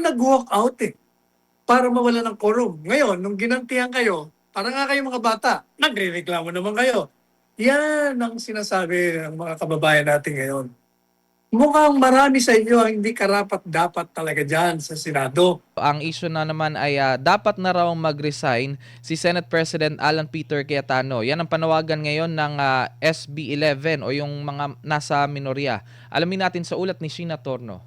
nag-walk out para mawala ng quorum. Ngayon, nung ginantihan kayo, para nga kayo mga bata, nagre-reklamo naman kayo. Yan ang sinasabi ng mga kababayan natin ngayon. Mukhang marami sa inyo ang hindi karapat-dapat talaga dyan sa Senado. Ang issue na naman ay dapat na raw mag-resign si Senate President Alan Peter Cayetano. Yan ang panawagan ngayon ng SB 11 o yung mga nasa minorya. Alamin natin sa ulat ni Sheena Torno.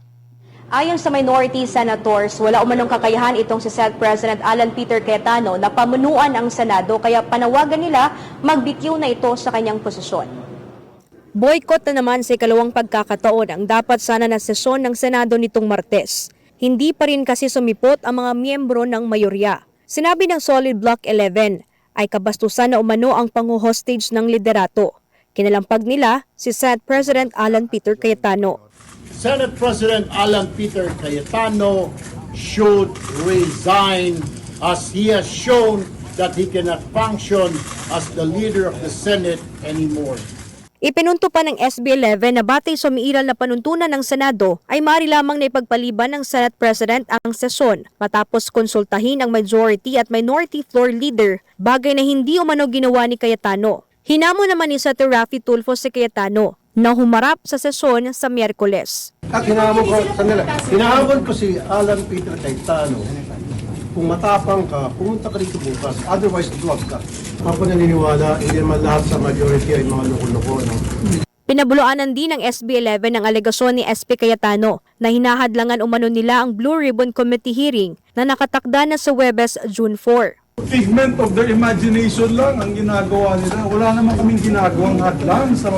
Ayon sa minority senators, wala umanong kakayahan itong si Senate President Alan Peter Cayetano na pamunuan ang Senado kaya panawagan nila magbitiw na ito sa kanyang posisyon. Boycott na naman sa ikalawang pagkakataon ang dapat sana na sesyon ng Senado nitong Martes. Hindi pa rin kasi sumipot ang mga miyembro ng mayorya. Sinabi ng Solid Block 11 ay kabastusan na umano ang pangu-hostage ng liderato. Kinalampag nila si Senate President Alan Peter Cayetano. Senate President Alan Peter Cayetano should resign as he has shown that he cannot function as the leader of the Senate anymore. Ipinunto pa ng SB 11 na batay sa umiiral na panuntunan ng Senado ay maaari lamang na ipagpaliban ng Senate President ang sesyon matapos konsultahin ang majority at minority floor leader, bagay na hindi umano ginawa ni Cayetano. Hinamon naman ni Senator Raffy Tulfo si Cayetano na humarap sa sesyon sa Miyerkules. At hinahamon ko si Alan Peter Cayetano, kung matapang ka, pumunta ka rito bukas, otherwise vlog ka. Ako naniniwala, hindi naman lahat sa majority ay mga loko-loko. No? Pinabulaanan din ng SB 11 ang alegasyon ni SP Cayetano na hinahadlangan umano nila ang Blue Ribbon Committee hearing na nakatakda na sa Huwebes, June 4. Figment of their imagination lang ang ginagawa nila. Wala naman kaming ginagawang hadlang sa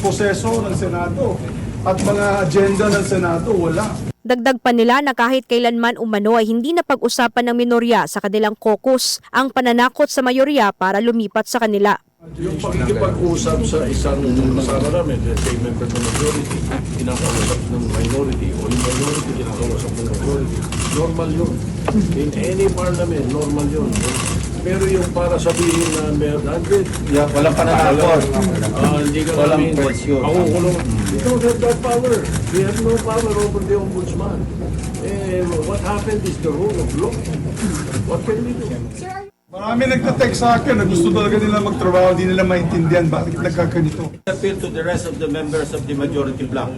proseso ng Senado at mga agenda ng Senado, wala. Dagdag pa nila na kahit kailanman umano ay hindi na pag-usapan ng minorya sa kanilang caucus ang pananakot sa mayorya para lumipat sa kanila. Yung pakikipag-usap sa isang kasama namin, let's say member ng majority, kinakausap ng minority, o yung minority kinakausap ng majority, normal yun. In any parliament, normal yun. Pero yung para sabihin na may 100, Walang pananakot. hindi ka namin, ako kulong. We don't have that power. We have no power over the ombudsman. What happened is the rule of law. What can we do? Marami nagtatext sa akin na gusto talaga nila magtrabaho, di nila maintindihan bakit nagkaganito. Appeal to the rest of the members of the majority bloc.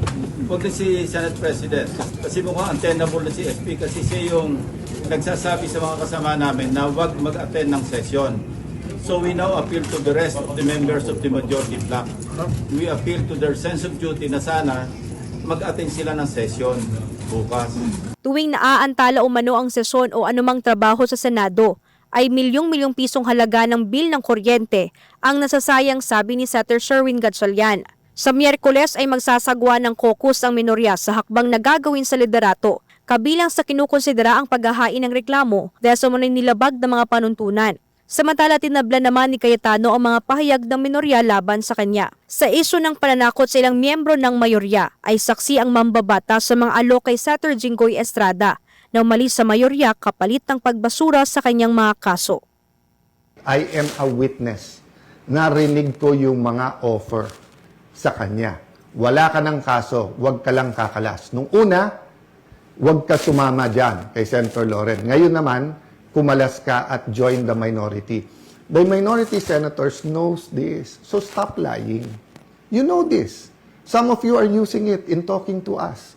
Huwag na si Senate President kasi mukhang untenable na si SP kasi siya yung nagsasabi sa mga kasama namin na huwag mag-attend ng session. So we now appeal to the rest of the members of the majority bloc. We appeal to their sense of duty na sana mag-attend sila ng session bukas. Tuwing naaantala umano ang sesyon o anumang trabaho sa Senado, ay milyong-milyong pisong halaga ng bil ng kuryente ang nasasayang, sabi ni Senator Sherwin Gatchalian. Sa Miyerkules ay magsasagwa ng caucus ang minorya sa hakbang na gagawin sa liderato, kabilang sa kinukonsidera ang paghahain ng reklamo dahil sa munay nilabag ng mga panuntunan. Samantala tinabla naman ni Cayetano ang mga pahayag ng minorya laban sa kanya. Sa isyu ng pananakot sa ilang miyembro ng mayorya ay saksi ang mambabata sa mga alok kay Senator Jinggoy Estrada na umalis sa mayorya kapalit ng pagbasura sa kanyang mga kaso. I am a witness. Narinig ko yung mga offer sa kanya. Wala ka ng kaso, wag ka lang kakalas. Nung una, wag ka sumama dyan kay Senator Loren. Ngayon naman, kumalas ka at join the minority. The minority senators knows this. So stop lying. You know this. Some of you are using it in talking to us.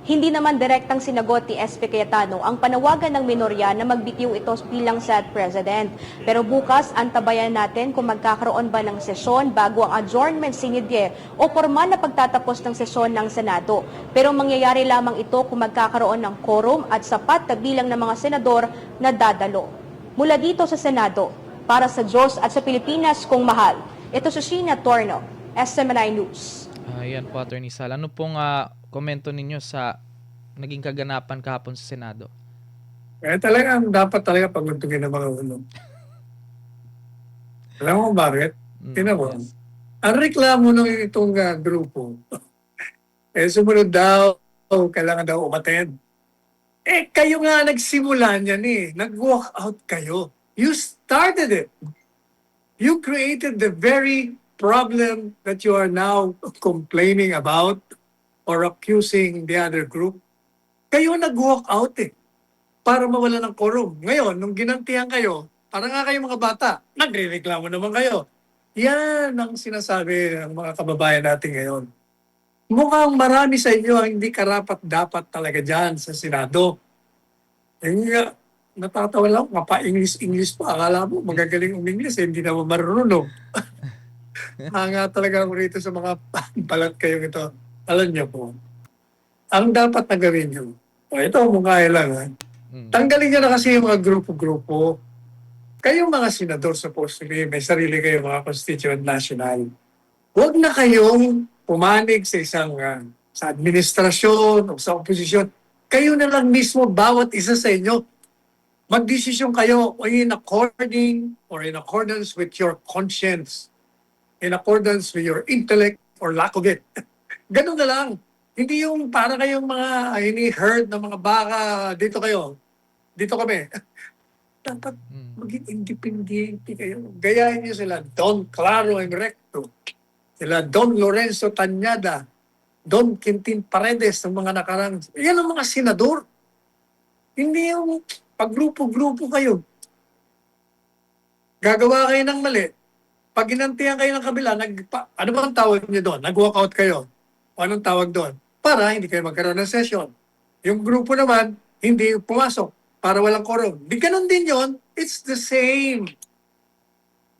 Hindi naman direktang sinagot ni SP Cayetano ang panawagan ng minorya na magbitiw ito bilang Senate President. Pero bukas, antabayan natin kung magkakaroon ba ng sesyon bago ang adjournment sinidye o formal na pagtatapos ng sesyon ng Senado. Pero mangyayari lamang ito kung magkakaroon ng quorum at sapat na bilang ng mga senador na dadalo. Mula dito sa Senado, para sa Diyos at sa Pilipinas kung mahal, ito si Sheena Torno, SMNI News. Ayan po, Attorney Sal. Ano pong komento ninyo sa naging kaganapan kahapon sa Senado? Talagang dapat talaga paguntugin ng mga ulo. Alam mo bakit? Tinawag. Yes. Ang reklamo ng itong grupo, sumunod daw, kailangan daw umattend. Kayo nga nagsimula niyan Nag-walk out kayo. You started it. You created the very problem that you are now complaining about or accusing the other group. Kayo nag-walk out para mawala ng quorum. Ngayon, nung ginantihan kayo, para nga kayo mga bata, nagre-reklamo naman kayo. Yan ang sinasabi ng mga kababayan natin ngayon. Mukhang marami sa inyo ang hindi karapat-dapat talaga dyan sa Senado. Nga, natatawa lang, mapa-English pa. Akala mo, magagaling English, hindi naman marunong. Hanga talaga ako rito sa mga balat kayo ito. Alam niyo po, ang dapat na gawin niyo, ito, mukha lang ha. Tanggalin niyo na kasi yung mga grupo-grupo. Kayong mga senador, supposedly, may sarili kayong mga constituent national. Huwag na kayong pumanig sa isang sa administrasyon o sa oposisyon. Kayo na lang mismo, bawat isa sa inyo, magdesisyon kayo in accordance with your conscience, in accordance with your intellect or lack of it. Ganun na lang. Hindi yung para kayong mga hini-herd na mga baka, dito kayo, dito kami. Dapat maging independente kayo. Gayahin niyo sila, Don Claro and Recto, sila Don Lorenzo Tañada, Don Quintin Paredes, ng mga nakarang. Yan ang mga senador. Hindi yung paggrupo-grupo kayo. Gagawa kayo ng mali. Pag ginantihan kayo ng kabila, ano ba ang tawag niyo doon? Nag-walkout kayo. O anong tawag doon? Para hindi kayo magkaroon ng session. Yung grupo naman, hindi pumasok para walang quorum. Di ganun din yon. It's the same.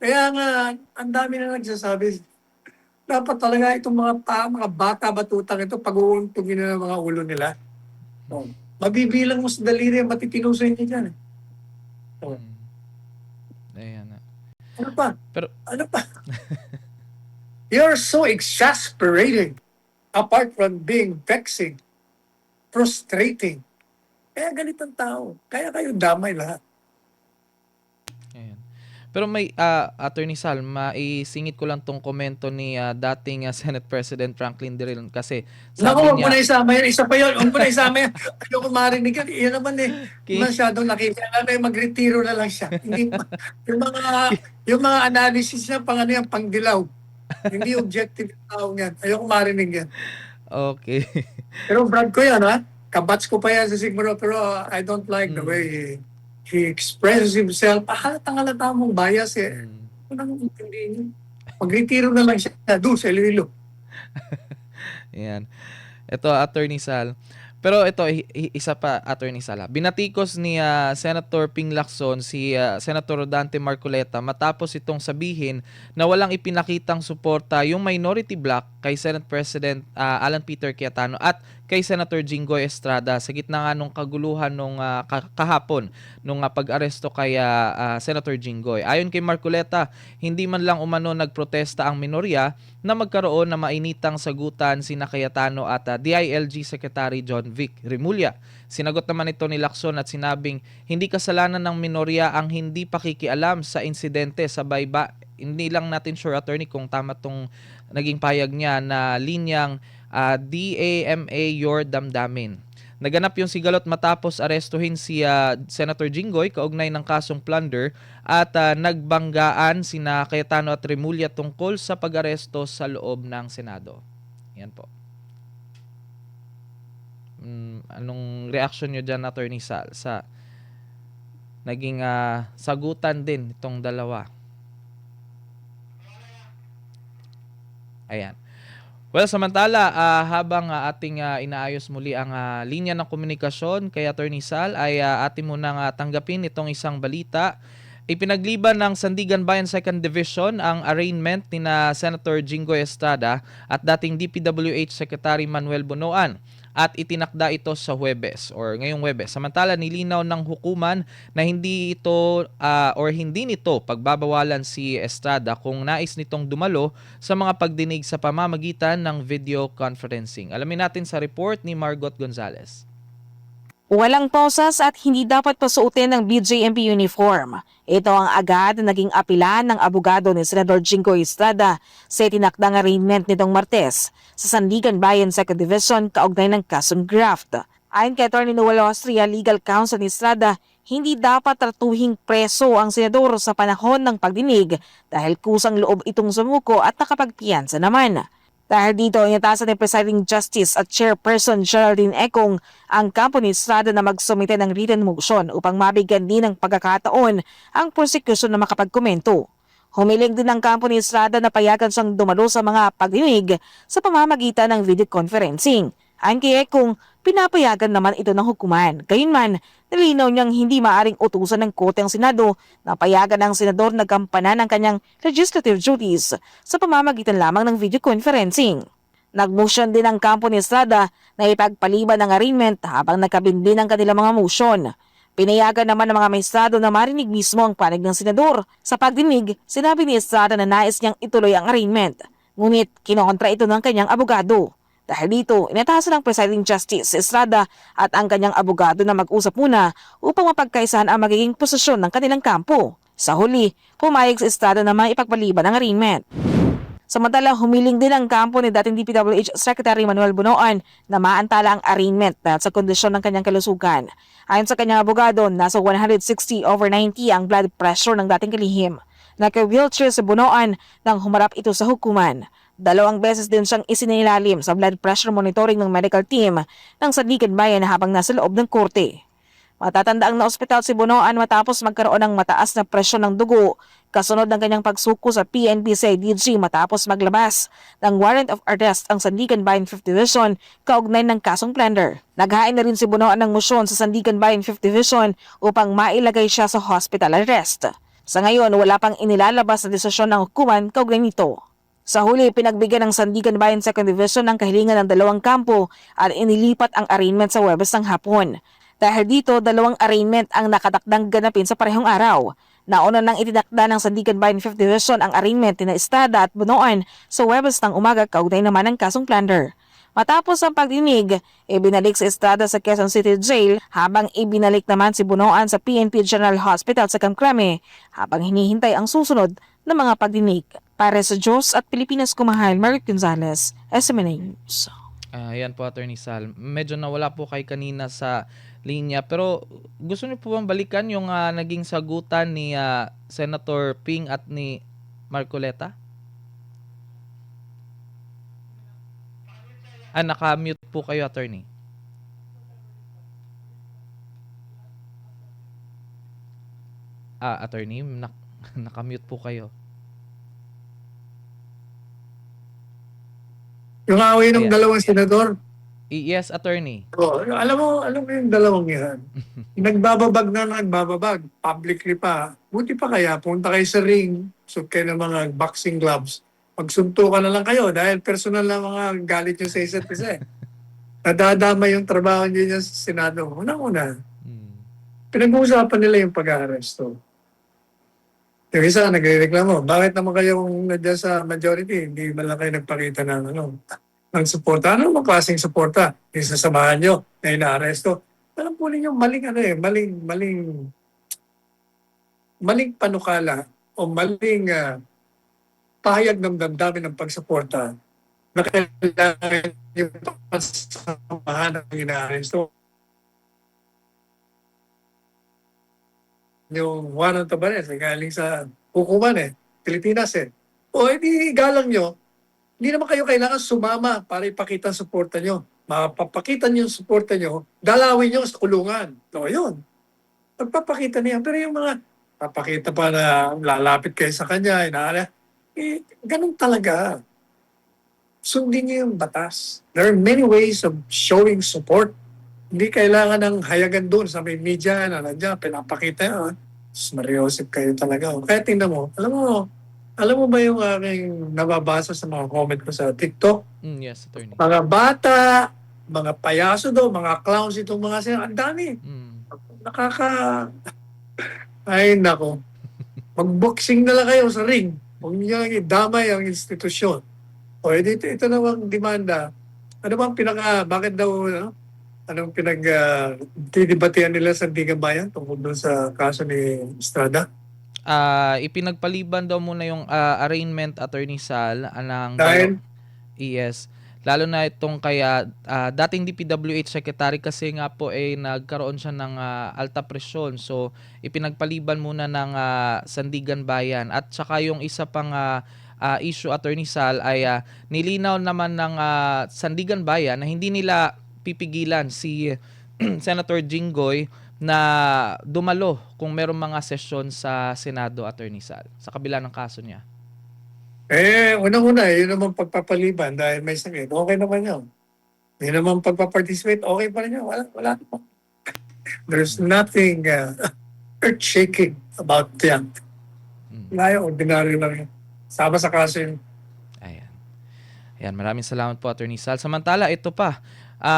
Kaya nga, ang dami na nagsasabi, dapat talaga itong mga bata-batutang ito, pag-uuntugin na ng mga ulo nila. So, mabibilang mo sa daliri ang matitino sa inyo dyan. So, Ayan na. ano pa? Pero Ano pa? You're so exasperating. Apart from being vexing, frustrating. Kaya ganitong tao. Kaya kayo damay lahat. ayan. Pero may Attorney Sal, maisingit ko lang tong komento ni dating Senate President Franklin Drilon kasi sabi Naku, huwag mo niya na isama yan. Isa pa yun. Huwag mo na isama yan. Ayoko marinig yan. Yan naman Okay. masyadong nakikita. Magretiro na lang siya. Hindi, yung mga analysis niya, pangdilaw. Hindi objective yung tao yan. Ayoko marinig yan. okay. Pero brad ko yan, ha? Kabats ko pa yan sa Sigmund, pero I don't like the way he expresses himself. Halatang-halata mong bias Unang intindihin yun. Magretiro na lang siya doon sa Iloilo. Ayan. Ito, Attorney Sal. Pero ito, isa pa, Attorney Sal. Binatikos ni Senator Ping Lacson si Senator Rodante Marcoleta matapos itong sabihin na walang ipinakitang suporta yung minority bloc kay Senate President Alan Peter Cayetano at kay Senator Jinggoy Estrada sa gitna nga nung kaguluhan nung kahapon nung pag-aresto kay Senator Jinggoy. Ayon kay Marcoleta, hindi man lang umano nagprotesta ang minorya na magkaroon na mainitang sagutan sina Cayetano at DILG Secretary John Vic Remulla. Sinagot naman ito ni Lacson at sinabing hindi kasalanan ng minorya ang hindi pakikialam sa insidente sa Bayba. Hindi lang natin sure, Attorney, kung tama tong naging payag niya na linyang DAMA your damdamin. Naganap yung sigalot matapos arestuhin si Senator Jinggoy kaugnay ng kasong plunder at nagbanggaan sina Cayetano at Remulla tungkol sa pag-aresto sa loob ng Senado. Yan po. Anong reaction nyo dyan, Attorney Sal, sa naging sagutan din itong dalawa? Ayan. Well, samantala, habang ating inaayos muli ang linya ng komunikasyon kay Attorney Sal, ay atin munang tanggapin itong isang balita. Ipinagliban ng Sandigan Bayan 2nd Division ang arraignment ni Senator Jinggoy Estrada at dating DPWH Secretary Manuel Bunoan at itinakda ito sa Huwebes or ngayong Huwebes. Samantala, nilinaw ng hukuman na hindi nito pagbabawalan si Estrada kung nais nitong dumalo sa mga pagdinig sa pamamagitan ng video conferencing. Alamin natin sa report ni Margot Gonzalez. Walang posas at hindi dapat pasuotin ng BJMP uniform. Ito ang agad na naging apila ng abogado ni Senador Jinggoy Estrada sa itinakdang arraignment nitong Martes sa Sandigan Bayan 2nd Division kaugnay ng kasong graft. Ayon kay Atty. Noel Austria, legal counsel ni Estrada, hindi dapat tratuhing preso ang senador sa panahon ng pagdinig dahil kusang loob itong sumuko at nakapagpiyansa naman. Dahil dito, inatasan ni Presiding Justice at Chairperson Geraldine Econg ang kampo ni Estrada na magsumite ng written motion upang mabigyan din ng pagkakataon ang prosecution na makapagkomento. Humiling din ang kampo ni Estrada na payagan siyang dumalo sa mga pagdinig sa pamamagitan ng video conferencing. Ayon kay Econg, pinapayagan naman ito ng hukuman. Gayunman, nilinaw niyang hindi maaring utusan ng Korte ang Senado na payagan ang senador na gampanan ang kanyang legislative duties sa pamamagitan lamang ng video conferencing. Nag-motion din ang kampo ni Estrada na ipagpaliban ng arraignment habang nagkabindi ang kanilang mga motion. Pinayagan naman ng mga maestrado na marinig mismo ang panig ng senador. Sa pagdinig, sinabi ni Estrada na nais niyang ituloy ang arraignment. Ngunit kinontra ito ng kanyang abogado. Dahil dito, inatasan ng Presiding Justice Estrada at ang kanyang abogado na mag-usap muna upang mapagkaisahan ang magiging posisyon ng kanilang kampo. Sa huli, pumayag si Estrada na maipagpaliban ang arraignment. Samantala, humiling din ang kampo ni dating DPWH Secretary Manuel Bunoan na maantala ang arraignment dahil sa kondisyon ng kanyang kalusugan. Ayon sa kanyang abogado, nasa 160/90 ang blood pressure ng dating kalihim. Naka-wheelchair si Bunoan nang humarap ito sa hukuman. 2 beses din siyang isinilalim sa blood pressure monitoring ng medical team ng Sandigan Bayan habang nasa loob ng korte. Matatandaang na-ospital si Bunoan matapos magkaroon ng mataas na presyon ng dugo kasunod ng kanyang pagsuko sa PNP CIDG matapos maglabas ng warrant of arrest ang Sandigan Bayan 5th Division kaugnay ng kasong plunder. Naghain na rin si Bunoan ng motion sa Sandigan Bayan 5th Division upang mailagay siya sa hospital arrest. Sa ngayon, wala pang inilalabas na desisyon ng hukuman kaugnay nito. Sa huli, pinagbigyan ng Sandigan Bayan 2nd Division ng kahilingan ng 2 kampo at inilipat ang arraignment sa Huwebes ng hapon. Dahil dito, 2 arraignment ang nakatakdang ganapin sa parehong araw. Nauna nang itinakda ng Sandigan Bayan 5th Division ang arraignment ni Estrada at Bunoan sa Huwebes ng umaga kaugnay naman ng kasong plunder. Matapos ang pagdinig, ibinalik si Estrada sa Quezon City Jail habang ibinalik naman si Bunoan sa PNP General Hospital sa Camcrame habang hinihintay ang susunod na mga pagdinig. Para sa Diyos at Pilipinas kumahal, Merrick Gonzalez, SMNA News. Ayan po, Attorney Sal. Medyo nawala po kay kanina sa linya. Pero gusto niyo po bang balikan yung naging sagutan ni Senator Ping at ni Marcoleta? Naka-mute po kayo, Attorney. Attorney, naka-mute po kayo. Yung away ng Ayan. dalawang senador, Yes, Attorney. alam mo yung dalawang yan. Nagbababag na nagbababag, publicly pa. Buti pa kaya, punta kayo sa ring, suot kayo ng mga boxing gloves, magsuntukan na lang kayo dahil personal na mga galit nyo sa isa't isa. Nadadama yung trabaho nyo sa Senado. Una-una, pinag-uusapan nila yung pag-aaresto. Yung isa, nagre-reklamo, bakit naman kayong nandiyan sa majority, hindi man lang kayo nagpakita ng ng suporta. Ano naman klaseng suporta? Yung sasamahan nyo na inaaresto. Alam po ninyo, maling panukala o maling pahayag ng damdamin ng pagsuporta na kailangan yung pasamahan ng inaaresto. Yung warrant of arrest, galing sa hukuman Pilipinas O edi galang nyo, hindi naman kayo kailangan sumama para ipakita ang suporta nyo. Mapapakita nyo yung suporta nyo, dalawin nyo sa kulungan. So yun, magpapakita niya. Pero yung mga papakita pa na lalapit kayo sa kanya, ganun talaga. Sundin nyo yung batas. There are many ways of showing support. Hindi kailangan ng hayagan doon sa may media na nandiyan, pinapakita yun. Mariosip kayo talaga. Kaya tingnan mo, alam mo ba yung aking nababasa sa mga comment ko sa TikTok? Yes, Attorney. Mga bata, mga payaso do, mga clowns itong mga siya. Ang dami. Ay, nako. Mag-boxing na lang kayo sa ring. Huwag niyo idamay ang institusyon. O, ito namang demanda. Ano bang bakit daw, anong pinag-didebatihan nila sa Sandigan Bayan tungkol doon sa kaso ni Estrada? Ipinagpaliban daw muna yung arraignment, Attorney Sal, Dahil? Yes. Lalo na itong kaya dating DPWH Secretary kasi nga po nagkaroon siya ng alta presyon. So ipinagpaliban muna ng Sandigan Bayan at saka yung isa pang issue, Attorney Sal, ay nilinaw naman ng Sandigan Bayan na hindi nila pipigilan si Senator Jinggoy na dumalo kung merong mga sesyon sa Senado, Attorney Sal, sa kabila ng kaso niya. Unang-una, yun naman pagpapaliban dahil may sakit. Okay naman yun. Yun naman pagpaparticipate, okay pa rin yun. Wala naman. There's nothing earth-shaking about that. Wala yun, ordinary lang yun. Sama sa kaso yun. Ayan. Ayan, maraming salamat po, Attorney Sal. Samantala, ito pa,